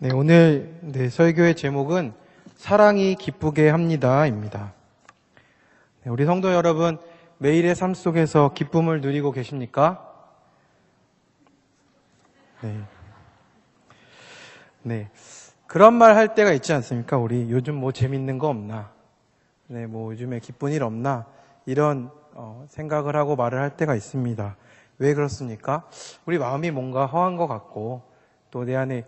네, 오늘 설교의 제목은 사랑이 기쁘게 합니다입니다. 네, 우리 성도 여러분, 매일의 삶 속에서 기쁨을 누리고 계십니까? 네. 그런 말 할 때가 있지 않습니까? 우리 요즘 뭐 재밌는 거 없나? 네, 뭐 요즘에 기쁜 일 없나? 이런 생각을 하고 말을 할 때가 있습니다. 왜 그렇습니까? 우리 마음이 뭔가 허한 것 같고 또 내 안에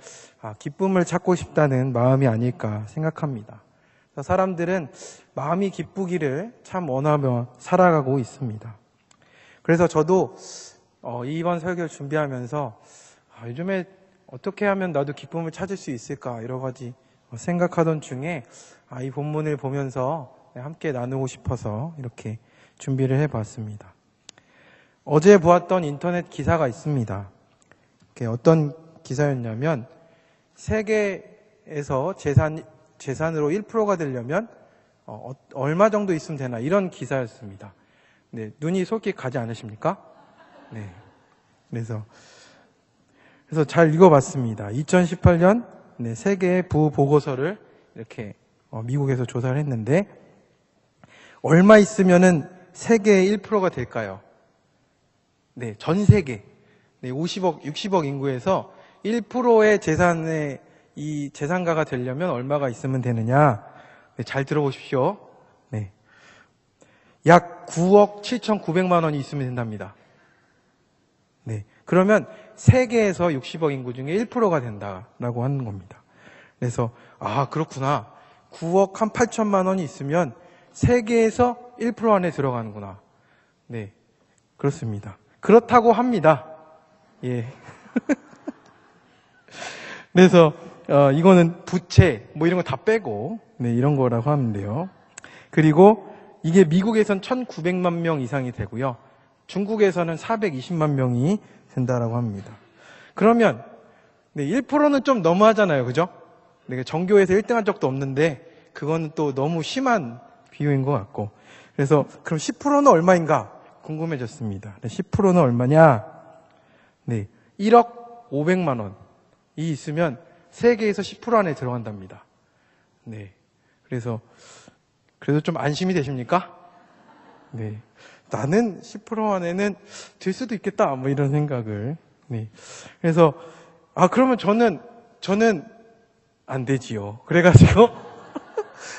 기쁨을 찾고 싶다는 마음이 아닐까 생각합니다. 사람들은 마음이 기쁘기를 참 원하며 살아가고 있습니다. 그래서 저도 이번 설교를 준비하면서 요즘에 어떻게 하면 나도 기쁨을 찾을 수 있을까 여러 가지 생각하던 중에 이 본문을 보면서 함께 나누고 싶어서 이렇게 준비를 해봤습니다. 어제 보았던 인터넷 기사가 있습니다. 어떤 기사였냐면 세계에서 재산으로 1%가 되려면 얼마 정도 있으면 되나 이런 기사였습니다. 네, 눈이 솔깃 가지 않으십니까? 네. 그래서 잘 읽어봤습니다. 2018년 세계 부호 보고서를 이렇게 미국에서 조사를 했는데 얼마 있으면은 세계의 1%가 될까요? 네, 전 세계 50억, 60억 인구에서 1%의 재산의 이 재산가가 되려면 얼마가 있으면 되느냐? 네, 잘 들어보십시오. 네, 약 9억 7,900만 원이 있으면 된답니다. 네, 그러면 세계에서 60억 인구 중에 1%가 된다라고 하는 겁니다. 그래서 그렇구나. 9억 한 8천만 원이 있으면 세계에서 1% 안에 들어가는구나. 네, 그렇습니다. 그렇다고 합니다. 예. 그래서 이거는 부채 뭐 이런 거 다 빼고 이런 거라고 하는데요. 그리고 이게 미국에선 1,900만 명 이상이 되고요. 중국에서는 420만 명이 된다라고 합니다. 그러면 1%는 좀 너무하잖아요. 그죠? 전교에서 1등한 적도 없는데 그거는 또 너무 심한 비유인 것 같고. 그래서 그럼 10%는 얼마인가 궁금해졌습니다. 10%는 얼마냐? 1억 500만 원이 있으면 세계에서 10% 안에 들어간답니다. 네. 그래도 좀 안심이 되십니까? 네. 나는 10% 안에는 될 수도 있겠다. 뭐 이런 생각을. 네. 그래서, 그러면 저는 안 되지요. 그래가지고,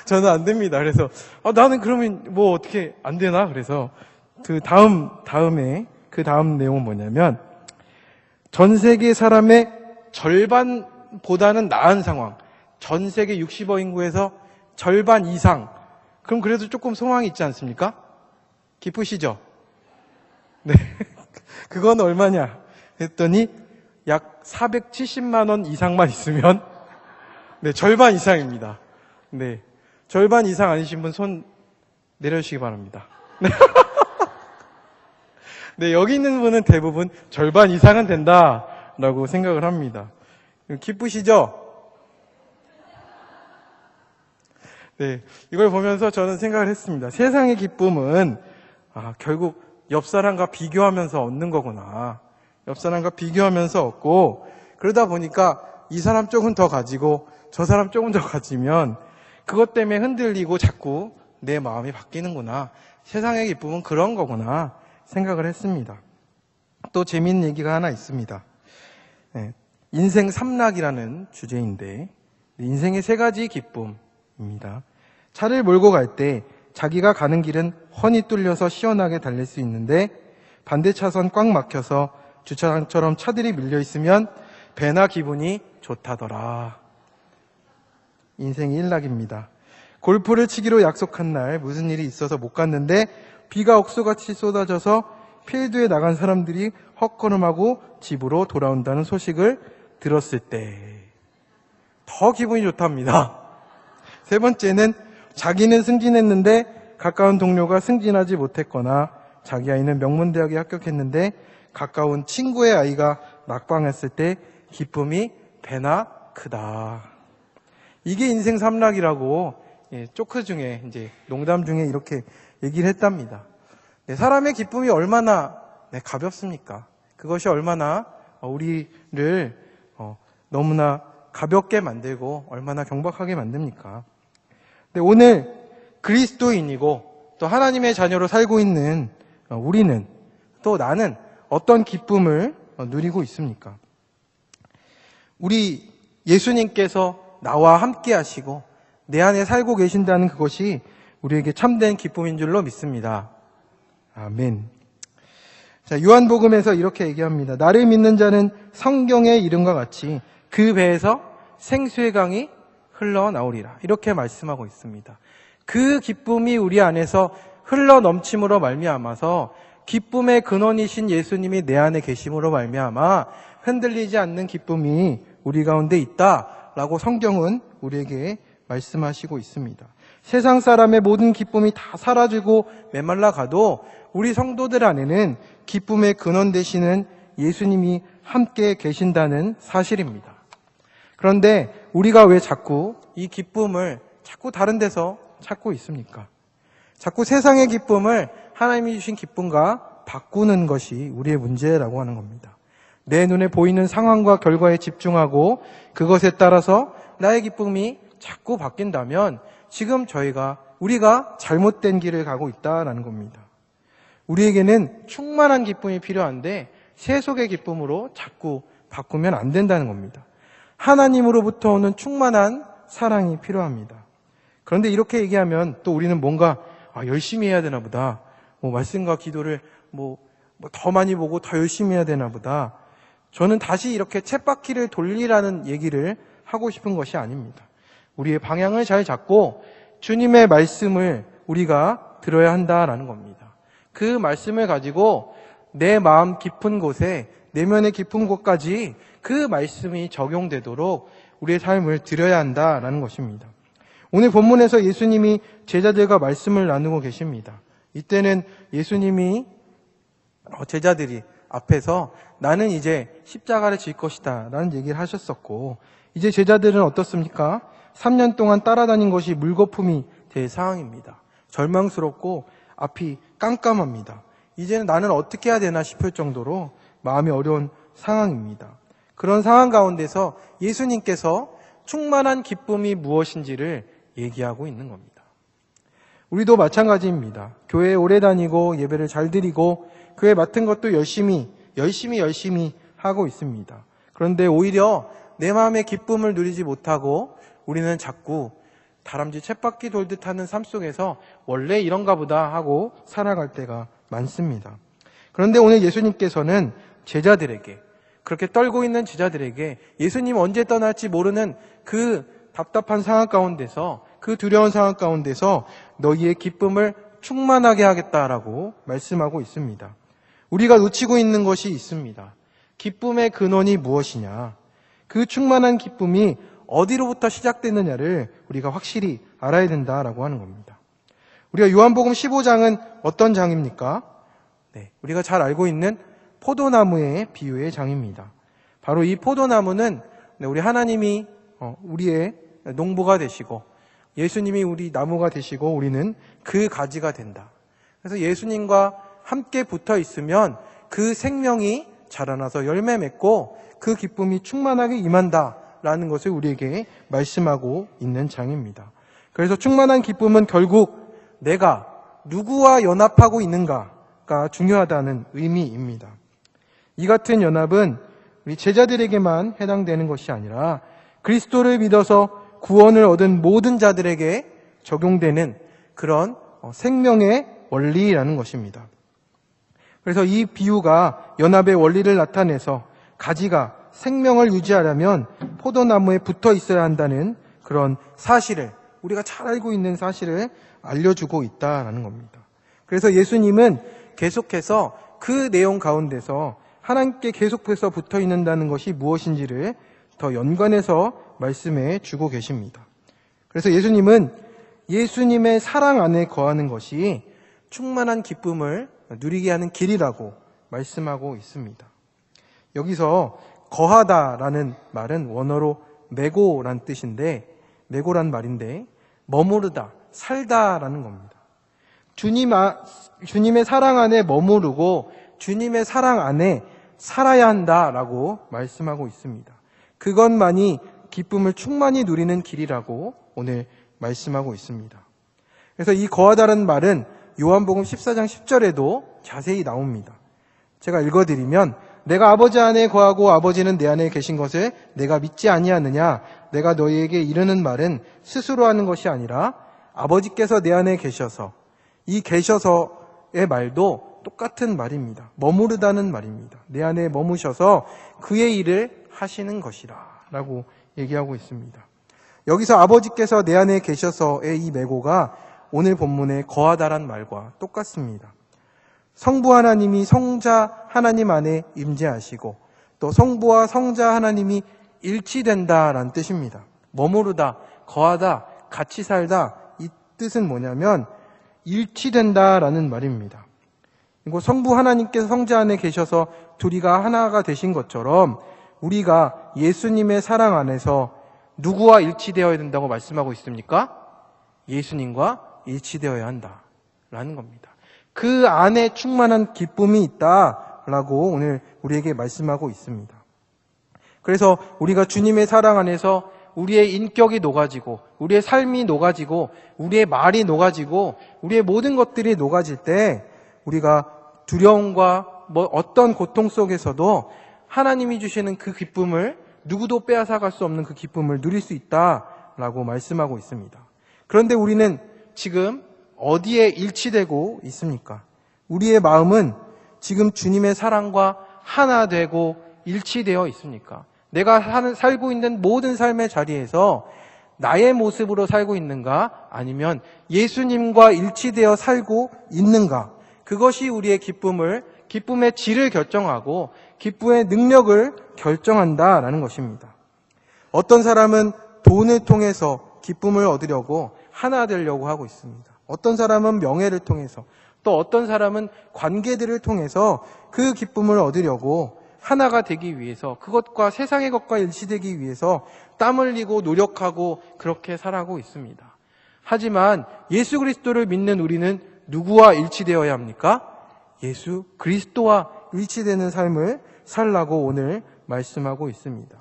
저는 안 됩니다. 그래서, 나는 그러면 뭐 어떻게 안 되나? 그래서, 그 다음 내용은 뭐냐면, 전 세계 사람의 절반보다는 나은 상황. 전 세계 60억 인구에서 절반 이상. 그럼 그래도 조금 소망이 있지 않습니까? 기쁘시죠? 네. 그건 얼마냐? 했더니 약 470만 원 이상만 있으면 절반 이상입니다. 네. 절반 이상 아니신 분 손 내려주시기 바랍니다. 네. 네, 여기 있는 분은 대부분 절반 이상은 된다라고 생각을 합니다. 기쁘시죠? 네, 이걸 보면서 저는 생각을 했습니다. 세상의 기쁨은 결국 옆 사람과 비교하면서 얻는 거구나. 옆 사람과 비교하면서 얻고 그러다 보니까 이 사람 조금 더 가지고 저 사람 조금 더 가지면 그것 때문에 흔들리고 자꾸 내 마음이 바뀌는구나. 세상의 기쁨은 그런 거구나 생각을 했습니다. 또 재미있는 얘기가 하나 있습니다. 인생 삼락이라는 주제인데 인생의 세 가지 기쁨입니다. 차를 몰고 갈 때 자기가 가는 길은 훤히 뚫려서 시원하게 달릴 수 있는데 반대 차선 꽉 막혀서 주차장처럼 차들이 밀려 있으면 배나 기분이 좋다더라. 인생의 일락입니다. 골프를 치기로 약속한 날 무슨 일이 있어서 못 갔는데 비가 억수같이 쏟아져서 필드에 나간 사람들이 헛걸음하고 집으로 돌아온다는 소식을 들었을 때 더 기분이 좋답니다. 세 번째는 자기는 승진했는데 가까운 동료가 승진하지 못했거나 자기 아이는 명문대학에 합격했는데 가까운 친구의 아이가 낙방했을 때 기쁨이 배나 크다. 이게 인생 삼락이라고 조크 중에 이제 농담 중에 이렇게 얘기를 했답니다. 사람의 기쁨이 얼마나 가볍습니까? 그것이 얼마나 우리를 너무나 가볍게 만들고 얼마나 경박하게 만듭니까? 근데 오늘 그리스도인이고 또 하나님의 자녀로 살고 있는 우리는, 또 나는 어떤 기쁨을 누리고 있습니까? 우리 예수님께서 나와 함께 하시고 내 안에 살고 계신다는 그것이 우리에게 참된 기쁨인 줄로 믿습니다. 아멘. 자, 요한복음에서 이렇게 얘기합니다. 나를 믿는 자는 성경의 이름과 같이 그 배에서 생수의 강이 흘러나오리라. 이렇게 말씀하고 있습니다. 그 기쁨이 우리 안에서 흘러넘침으로 말미암아서 기쁨의 근원이신 예수님이 내 안에 계심으로 말미암아 흔들리지 않는 기쁨이 우리 가운데 있다라고 성경은 우리에게 말씀하시고 있습니다. 세상 사람의 모든 기쁨이 다 사라지고 메말라 가도 우리 성도들 안에는 기쁨의 근원 되시는 예수님이 함께 계신다는 사실입니다. 그런데 우리가 왜 자꾸 이 기쁨을 자꾸 다른 데서 찾고 있습니까? 자꾸 세상의 기쁨을 하나님이 주신 기쁨과 바꾸는 것이 우리의 문제라고 하는 겁니다. 내 눈에 보이는 상황과 결과에 집중하고 그것에 따라서 나의 기쁨이 자꾸 바뀐다면 지금 우리가 잘못된 길을 가고 있다라는 겁니다. 우리에게는 충만한 기쁨이 필요한데 세속의 기쁨으로 자꾸 바꾸면 안 된다는 겁니다. 하나님으로부터 오는 충만한 사랑이 필요합니다. 그런데 이렇게 얘기하면 또 우리는 뭔가 열심히 해야 되나 보다. 말씀과 기도를 더 많이 보고 더 열심히 해야 되나 보다. 저는 다시 이렇게 쳇바퀴를 돌리라는 얘기를 하고 싶은 것이 아닙니다. 우리의 방향을 잘 잡고 주님의 말씀을 우리가 들어야 한다라는 겁니다. 그 말씀을 가지고 내 마음 깊은 곳에, 내면의 깊은 곳까지 그 말씀이 적용되도록 우리의 삶을 들여야 한다라는 것입니다. 오늘 본문에서 예수님이 제자들과 말씀을 나누고 계십니다. 이때는 예수님이 제자들이 앞에서 나는 이제 십자가를 질 것이다 라는 얘기를 하셨었고, 이제 제자들은 어떻습니까? 3년 동안 따라다닌 것이 물거품이 될 상황입니다. 절망스럽고 앞이 깜깜합니다. 이제는 나는 어떻게 해야 되나 싶을 정도로 마음이 어려운 상황입니다. 그런 상황 가운데서 예수님께서 충만한 기쁨이 무엇인지를 얘기하고 있는 겁니다. 우리도 마찬가지입니다. 교회에 오래 다니고 예배를 잘 드리고 교회 맡은 것도 열심히 하고 있습니다. 그런데 오히려 내 마음의 기쁨을 누리지 못하고 우리는 자꾸 다람쥐 쳇바퀴 돌듯 하는 삶 속에서 원래 이런가 보다 하고 살아갈 때가 많습니다. 그런데 오늘 예수님께서는 제자들에게, 그렇게 떨고 있는 제자들에게 예수님 언제 떠날지 모르는 그 답답한 상황 가운데서, 그 두려운 상황 가운데서 너희의 기쁨을 충만하게 하겠다라고 말씀하고 있습니다. 우리가 놓치고 있는 것이 있습니다. 기쁨의 근원이 무엇이냐? 그 충만한 기쁨이 어디로부터 시작되느냐를 우리가 확실히 알아야 된다라고 하는 겁니다. 우리가 요한복음 15장은 어떤 장입니까? 우리가 잘 알고 있는 포도나무의 비유의 장입니다. 바로 이 포도나무는 우리 하나님이 우리의 농부가 되시고 예수님이 우리 나무가 되시고 우리는 그 가지가 된다. 그래서 예수님과 함께 붙어 있으면 그 생명이 자라나서 열매 맺고 그 기쁨이 충만하게 임한다라는 것을 우리에게 말씀하고 있는 장입니다. 그래서 충만한 기쁨은 결국 내가 누구와 연합하고 있는가가 중요하다는 의미입니다. 이 같은 연합은 우리 제자들에게만 해당되는 것이 아니라 그리스도를 믿어서 구원을 얻은 모든 자들에게 적용되는 그런 생명의 원리라는 것입니다. 그래서 이 비유가 연합의 원리를 나타내서 가지가 생명을 유지하려면 포도나무에 붙어 있어야 한다는 그런 사실을, 우리가 잘 알고 있는 사실을 알려주고 있다는 겁니다. 그래서 예수님은 계속해서 그 내용 가운데서 하나님께 계속해서 붙어 있는다는 것이 무엇인지를 더 연관해서 말씀해 주고 계십니다. 그래서 예수님은 예수님의 사랑 안에 거하는 것이 충만한 기쁨을 누리게 하는 길이라고 말씀하고 있습니다. 여기서 거하다라는 말은 원어로 메고란 뜻인데, 메고란 말인데 머무르다, 살다라는 겁니다. 주님의 사랑 안에 머무르고 주님의 사랑 안에 살아야 한다라고 말씀하고 있습니다. 그것만이 기쁨을 충만히 누리는 길이라고 오늘 말씀하고 있습니다. 그래서 이 거하다라는 말은 요한복음 14장 10절에도 자세히 나옵니다. 제가 읽어드리면 내가 아버지 안에 거하고 아버지는 내 안에 계신 것을 내가 믿지 아니하느냐? 내가 너희에게 이르는 말은 스스로 하는 것이 아니라 아버지께서 내 안에 계셔서, 이 계셔서의 말도 똑같은 말입니다. 머무르다는 말입니다. 내 안에 머무셔서 그의 일을 하시는 것이라 라고 얘기하고 있습니다. 여기서 아버지께서 내 안에 계셔서의 이 매고가 오늘 본문의 거하다란 말과 똑같습니다. 성부 하나님이 성자 하나님 안에 임재하시고 또 성부와 성자 하나님이 일치된다라는 뜻입니다. 머무르다, 거하다, 같이 살다, 이 뜻은 뭐냐면 일치된다라는 말입니다. 그리고 성부 하나님께서 성자 안에 계셔서 둘이가 하나가 되신 것처럼 우리가 예수님의 사랑 안에서 누구와 일치되어야 된다고 말씀하고 있습니까? 예수님과 일치되어야 한다라는 겁니다. 그 안에 충만한 기쁨이 있다라고 오늘 우리에게 말씀하고 있습니다. 그래서 우리가 주님의 사랑 안에서 우리의 인격이 녹아지고 우리의 삶이 녹아지고 우리의 말이 녹아지고 우리의 모든 것들이 녹아질 때 우리가 두려움과 어떤 고통 속에서도 하나님이 주시는 그 기쁨을 누구도 빼앗아갈 수 없는 그 기쁨을 누릴 수 있다라고 말씀하고 있습니다. 그런데 우리는 지금 어디에 일치되고 있습니까? 우리의 마음은 지금 주님의 사랑과 하나 되고 일치되어 있습니까? 내가 살고 있는 모든 삶의 자리에서 나의 모습으로 살고 있는가? 아니면 예수님과 일치되어 살고 있는가? 그것이 우리의 기쁨의 질을 결정하고 기쁨의 능력을 결정한다라는 것입니다. 어떤 사람은 돈을 통해서 기쁨을 얻으려고 하나 되려고 하고 있습니다. 어떤 사람은 명예를 통해서, 또 어떤 사람은 관계들을 통해서 그 기쁨을 얻으려고 하나가 되기 위해서, 그것과 세상의 것과 일치되기 위해서 땀 흘리고 노력하고 그렇게 살아가고 있습니다. 하지만 예수 그리스도를 믿는 우리는 누구와 일치되어야 합니까? 예수 그리스도와 일치되는 삶을 살라고 오늘 말씀하고 있습니다.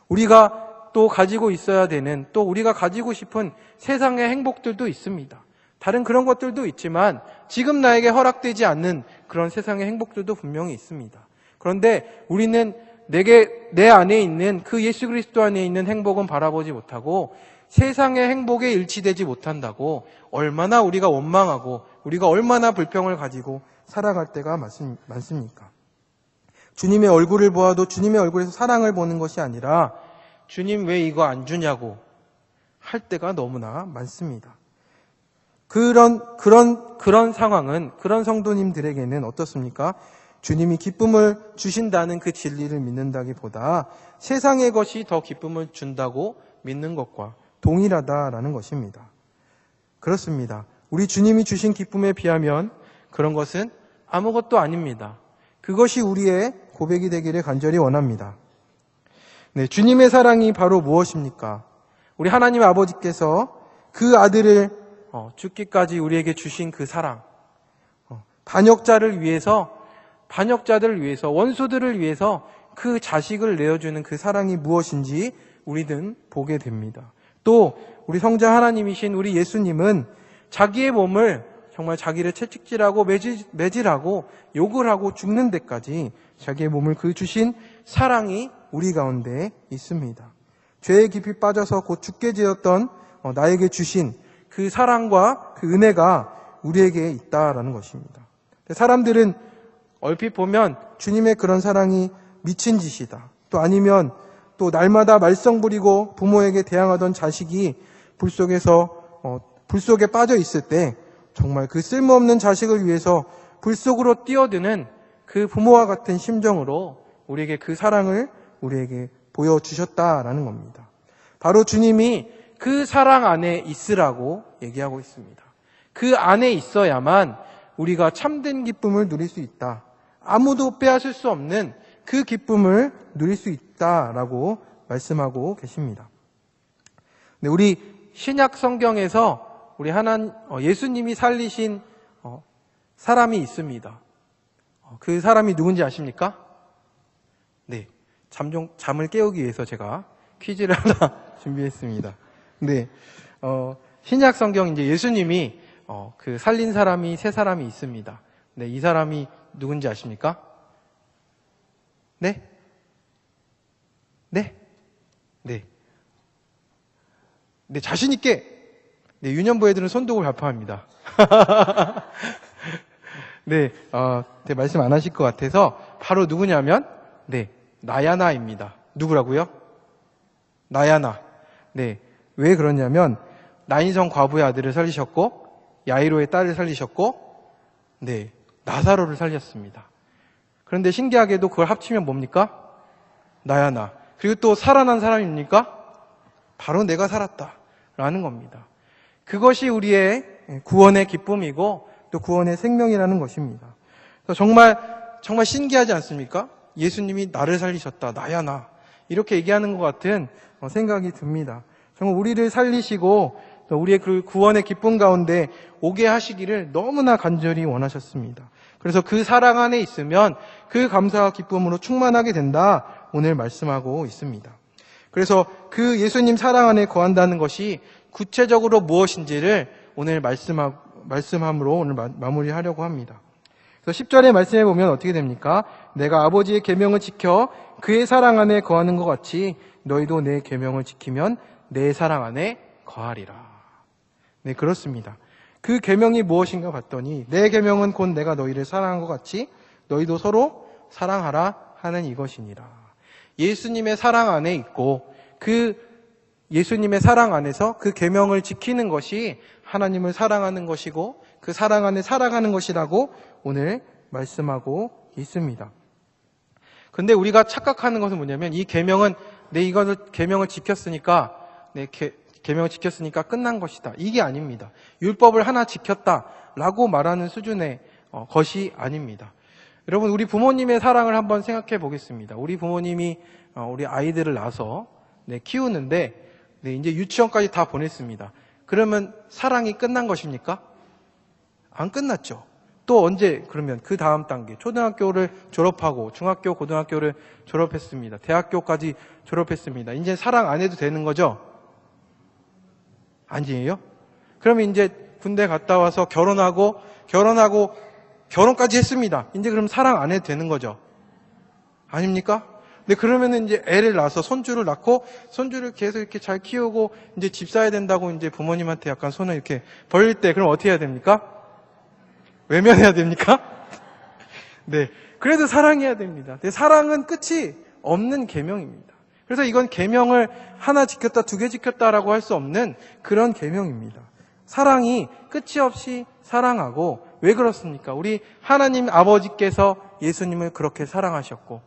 우리가 또 가지고 있어야 되는, 또 우리가 가지고 싶은 세상의 행복들도 있습니다. 다른 그런 것들도 있지만 지금 나에게 허락되지 않는 그런 세상의 행복들도 분명히 있습니다. 그런데 우리는 내 안에 있는 그 예수 그리스도 안에 있는 행복은 바라보지 못하고 세상의 행복에 일치되지 못한다고 얼마나 우리가 원망하고 우리가 얼마나 불평을 가지고 살아갈 때가 많습니까? 주님의 얼굴을 보아도 주님의 얼굴에서 사랑을 보는 것이 아니라 주님 왜 이거 안 주냐고 할 때가 너무나 많습니다. 그런 상황은, 그런 성도님들에게는 어떻습니까? 주님이 기쁨을 주신다는 그 진리를 믿는다기보다 세상의 것이 더 기쁨을 준다고 믿는 것과 동일하다라는 것입니다. 그렇습니다. 우리 주님이 주신 기쁨에 비하면 그런 것은 아무것도 아닙니다. 그것이 우리의 고백이 되기를 간절히 원합니다. 네, 주님의 사랑이 바로 무엇입니까? 우리 하나님 아버지께서 그 아들을 죽기까지 우리에게 주신 그 사랑, 반역자를 위해서, 반역자들을 위해서, 원수들을 위해서 그 자식을 내어주는 그 사랑이 무엇인지 우리는 보게 됩니다. 또 우리 성자 하나님이신 우리 예수님은 자기의 몸을 정말 자기를 채찍질하고 매질하고 욕을 하고 죽는 데까지 자기의 몸을 그 주신 사랑이 우리 가운데 있습니다. 죄에 깊이 빠져서 곧 죽게 되었던 나에게 주신 그 사랑과 그 은혜가 우리에게 있다라는 것입니다. 사람들은 얼핏 보면 주님의 그런 사랑이 미친 짓이다. 또 아니면 또 날마다 말썽 부리고 부모에게 대항하던 자식이 불속에 빠져 있을 때 정말 그 쓸모없는 자식을 위해서 불속으로 뛰어드는 그 부모와 같은 심정으로 우리에게 그 사랑을 우리에게 보여주셨다라는 겁니다. 바로 주님이 그 사랑 안에 있으라고 얘기하고 있습니다. 그 안에 있어야만 우리가 참된 기쁨을 누릴 수 있다. 아무도 빼앗을 수 없는 그 기쁨을 누릴 수 있다라고 말씀하고 계십니다. 네, 우리 신약 성경에서 우리 예수님이 살리신 사람이 있습니다. 그 사람이 누군지 아십니까? 네, 잠을 깨우기 위해서 제가 퀴즈를 하나 준비했습니다. 네, 신약 성경 이제 예수님이 그 살린 사람이 세 사람이 있습니다. 네, 이 사람이 누군지 아십니까? 네? 네? 네. 네, 자신있게. 네, 유년부 애들은 손두고 발표합니다. 네, 네, 말씀 안 하실 것 같아서 바로 누구냐면, 네, 나야나입니다. 누구라고요? 나야나. 네, 왜 그러냐면, 나인성 과부의 아들을 살리셨고, 야이로의 딸을 살리셨고, 네, 나사로를 살렸습니다. 그런데 신기하게도 그걸 합치면 뭡니까? 나야나. 그리고 또 살아난 사람입니까? 바로 내가 살았다. 라는 겁니다. 그것이 우리의 구원의 기쁨이고 또 구원의 생명이라는 것입니다. 그래서 정말 신기하지 않습니까? 예수님이 나를 살리셨다. 나야나. 이렇게 얘기하는 것 같은 생각이 듭니다. 정말 우리를 살리시고 또 우리의 그 구원의 기쁨 가운데 오게 하시기를 너무나 간절히 원하셨습니다. 그래서 그 사랑 안에 있으면 그 감사와 기쁨으로 충만하게 된다. 오늘 말씀하고 있습니다. 그래서 그 예수님 사랑 안에 거한다는 것이 구체적으로 무엇인지를 오늘 말씀함으로 오늘 마무리하려고 합니다. 그래서 10절의 말씀에 보면 어떻게 됩니까? 내가 아버지의 계명을 지켜 그의 사랑 안에 거하는 것 같이 너희도 내 계명을 지키면 내 사랑 안에 거하리라. 네, 그렇습니다. 그 계명이 무엇인가 봤더니 내 계명은 곧 내가 너희를 사랑한 것 같이 너희도 서로 사랑하라 하는 이것이니라. 예수님의 사랑 안에 있고 그 예수님의 사랑 안에서 그 계명을 지키는 것이 하나님을 사랑하는 것이고 그 사랑 안에 살아가는 것이라고 오늘 말씀하고 있습니다. 근데 우리가 착각하는 것은 뭐냐면 이 계명은 이것을 계명을 지켰으니까 계명을 지켰으니까 끝난 것이다. 이게 아닙니다. 율법을 하나 지켰다라고 말하는 수준의 것이 아닙니다. 여러분, 우리 부모님의 사랑을 한번 생각해 보겠습니다. 우리 부모님이 우리 아이들을 낳아서 키우는데 이제 유치원까지 다 보냈습니다. 그러면 사랑이 끝난 것입니까? 안 끝났죠. 또 언제 그러면 그 다음 단계 초등학교를 졸업하고 중학교, 고등학교를 졸업했습니다. 대학교까지 졸업했습니다. 이제 사랑 안 해도 되는 거죠? 아니에요? 그러면 이제 군대 갔다 와서 결혼하고 결혼까지 했습니다. 이제 그럼 사랑 안 해도 되는 거죠? 아닙니까? 근데 그러면은 이제 애를 낳아서 손주를 낳고 손주를 계속 이렇게 잘 키우고 이제 집 사야 된다고 이제 부모님한테 약간 손을 이렇게 벌릴 때 그럼 어떻게 해야 됩니까? 외면해야 됩니까? 네. 그래도 사랑해야 됩니다. 근데 사랑은 끝이 없는 계명입니다. 그래서 이건 계명을 하나 지켰다, 두 개 지켰다라고 할 수 없는 그런 계명입니다. 사랑이 끝이 없이 사랑하고 왜 그렇습니까? 우리 하나님 아버지께서 예수님을 그렇게 사랑하셨고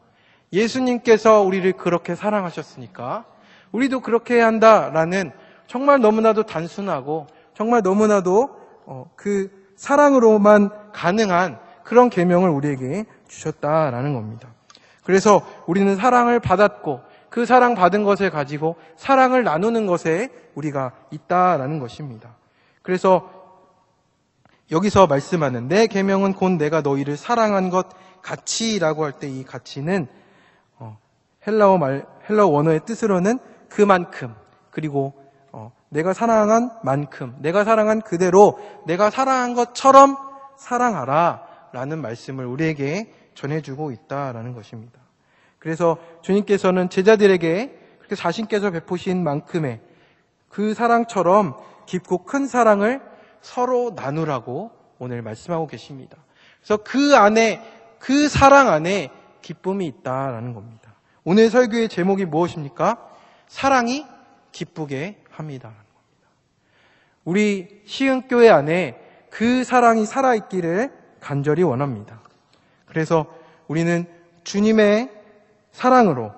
예수님께서 우리를 그렇게 사랑하셨으니까 우리도 그렇게 해야 한다라는 정말 너무나도 단순하고 정말 너무나도 그 사랑으로만 가능한 그런 계명을 우리에게 주셨다라는 겁니다. 그래서 우리는 사랑을 받았고 그 사랑 받은 것을 가지고 사랑을 나누는 것에 우리가 있다라는 것입니다. 그래서 여기서 말씀하는 내 계명은 곧 내가 너희를 사랑한 것 같이라고 할 때 이 가치는 헬라어 원어의 뜻으로는 그만큼 그리고 내가 사랑한 만큼 내가 사랑한 그대로 내가 사랑한 것처럼 사랑하라 라는 말씀을 우리에게 전해주고 있다라는 것입니다. 그래서 주님께서는 제자들에게 그렇게 자신께서 베푸신 만큼의 그 사랑처럼 깊고 큰 사랑을 서로 나누라고 오늘 말씀하고 계십니다. 그래서 그 사랑 안에 기쁨이 있다라는 겁니다. 오늘 설교의 제목이 무엇입니까? 사랑이 기쁘게 합니다라는 겁니다. 우리 시흥교회 안에 그 사랑이 살아있기를 간절히 원합니다. 그래서 우리는 주님의 사랑으로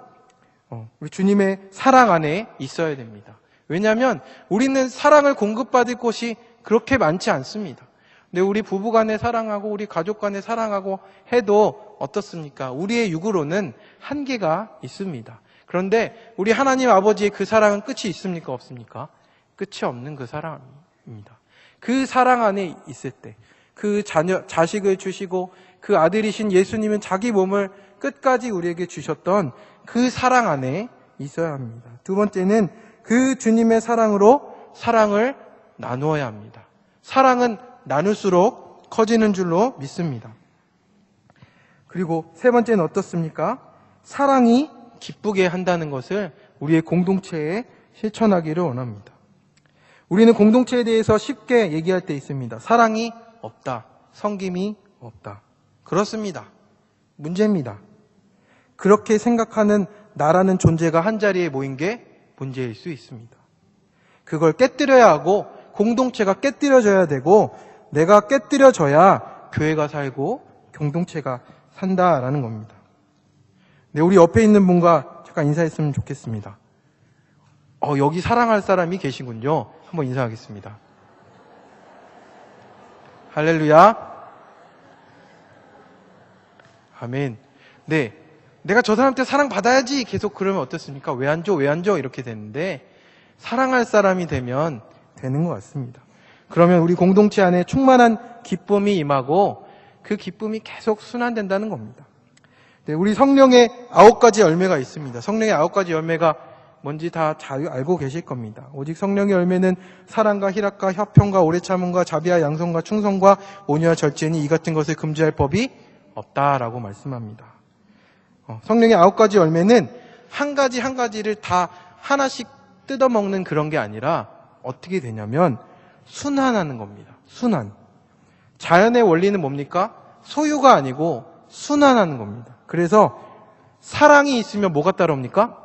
우리 주님의 사랑 안에 있어야 됩니다. 왜냐하면 우리는 사랑을 공급받을 곳이 그렇게 많지 않습니다. 근데 우리 부부간에 사랑하고 우리 가족간에 사랑하고 해도 어떻습니까? 우리의 육으로는 한계가 있습니다. 그런데 우리 하나님 아버지의 그 사랑은 끝이 있습니까? 없습니까? 끝이 없는 그 사랑입니다. 그 사랑 안에 있을 때 그 자식을 주시고 그 아들이신 예수님은 자기 몸을 끝까지 우리에게 주셨던 그 사랑 안에 있어야 합니다. 두 번째는 그 주님의 사랑으로 사랑을 나누어야 합니다. 사랑은 나눌수록 커지는 줄로 믿습니다. 그리고 세 번째는 어떻습니까? 사랑이 기쁘게 한다는 것을 우리의 공동체에 실천하기를 원합니다. 우리는 공동체에 대해서 쉽게 얘기할 때 있습니다. 사랑이 없다. 섬김이 없다. 그렇습니다. 문제입니다. 그렇게 생각하는 나라는 존재가 한자리에 모인 게 문제일 수 있습니다. 그걸 깨뜨려야 하고 공동체가 깨뜨려져야 되고 내가 깨뜨려져야 교회가 살고 공동체가 산다라는 겁니다. 네, 우리 옆에 있는 분과 잠깐 인사했으면 좋겠습니다. 여기 사랑할 사람이 계시군요. 한번 인사하겠습니다. 할렐루야. 아멘. 네. 내가 저 사람한테 사랑받아야지 계속 그러면 어떻습니까? 왜 안 줘? 왜 안 줘? 이렇게 되는데 사랑할 사람이 되면 되는 것 같습니다. 그러면 우리 공동체 안에 충만한 기쁨이 임하고 그 기쁨이 계속 순환된다는 겁니다. 네, 우리 성령의 9가지 열매가 있습니다. 성령의 9가지 열매가 뭔지 다 잘 알고 계실 겁니다. 오직 성령의 열매는 사랑과 희락과 화평과 오래 참음과 자비와 양성과 충성과 온유와 절제니 이 같은 것을 금지할 법이 없다라고 말씀합니다. 성령의 9가지 열매는 한 가지 한 가지를 다 하나씩 뜯어먹는 그런 게 아니라 어떻게 되냐면 순환하는 겁니다. 순환. 자연의 원리는 뭡니까? 소유가 아니고 순환하는 겁니다. 그래서 사랑이 있으면 뭐가 따라옵니까?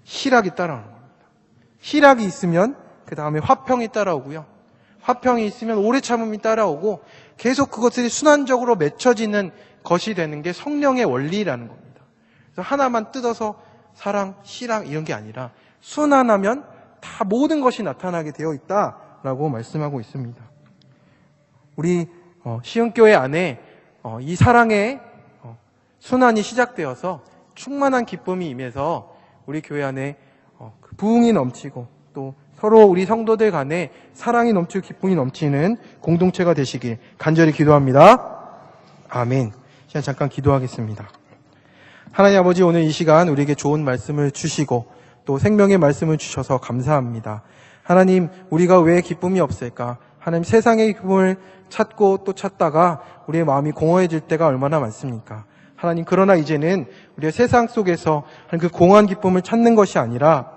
희락이 따라오는 겁니다. 희락이 있으면 그 다음에 화평이 따라오고요. 화평이 있으면 오래 참음이 따라오고 계속 그것들이 순환적으로 맺혀지는 것이 되는 게 성령의 원리라는 겁니다. 그래서 하나만 뜯어서 사랑, 희락 이런 게 아니라 순환하면 다 모든 것이 나타나게 되어 있다라고 말씀하고 있습니다. 우리 시흥교회 안에 이 사랑의 순환이 시작되어서 충만한 기쁨이 임해서 우리 교회 안에 부흥이 넘치고 또 서로 우리 성도들 간에 사랑이 넘치고 기쁨이 넘치는 공동체가 되시길 간절히 기도합니다. 아멘. 시간 잠깐 기도하겠습니다. 하나님 아버지, 오늘 이 시간 우리에게 좋은 말씀을 주시고 또 생명의 말씀을 주셔서 감사합니다. 하나님, 우리가 왜 기쁨이 없을까? 하나님, 세상의 기쁨을 찾고 또 찾다가 우리의 마음이 공허해질 때가 얼마나 많습니까? 하나님, 그러나 이제는 우리의 세상 속에서 그 공허한 기쁨을 찾는 것이 아니라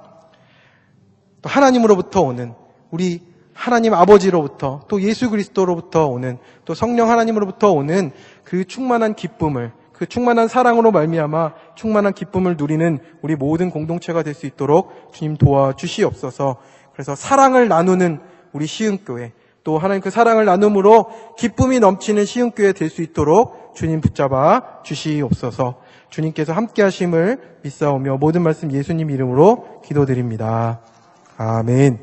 또 하나님으로부터 오는, 우리 하나님 아버지로부터 또 예수 그리스도로부터 오는, 또 성령 하나님으로부터 오는 그 충만한 기쁨을, 그 충만한 사랑으로 말미암아 충만한 기쁨을 누리는 우리 모든 공동체가 될 수 있도록 주님 도와주시옵소서. 그래서 사랑을 나누는 우리 시흥교회, 또 하나님 그 사랑을 나눔으로 기쁨이 넘치는 시흥교회 될 수 있도록 주님 붙잡아 주시옵소서. 주님께서 함께 하심을 믿사오며 모든 말씀 예수님 이름으로 기도드립니다. 아멘.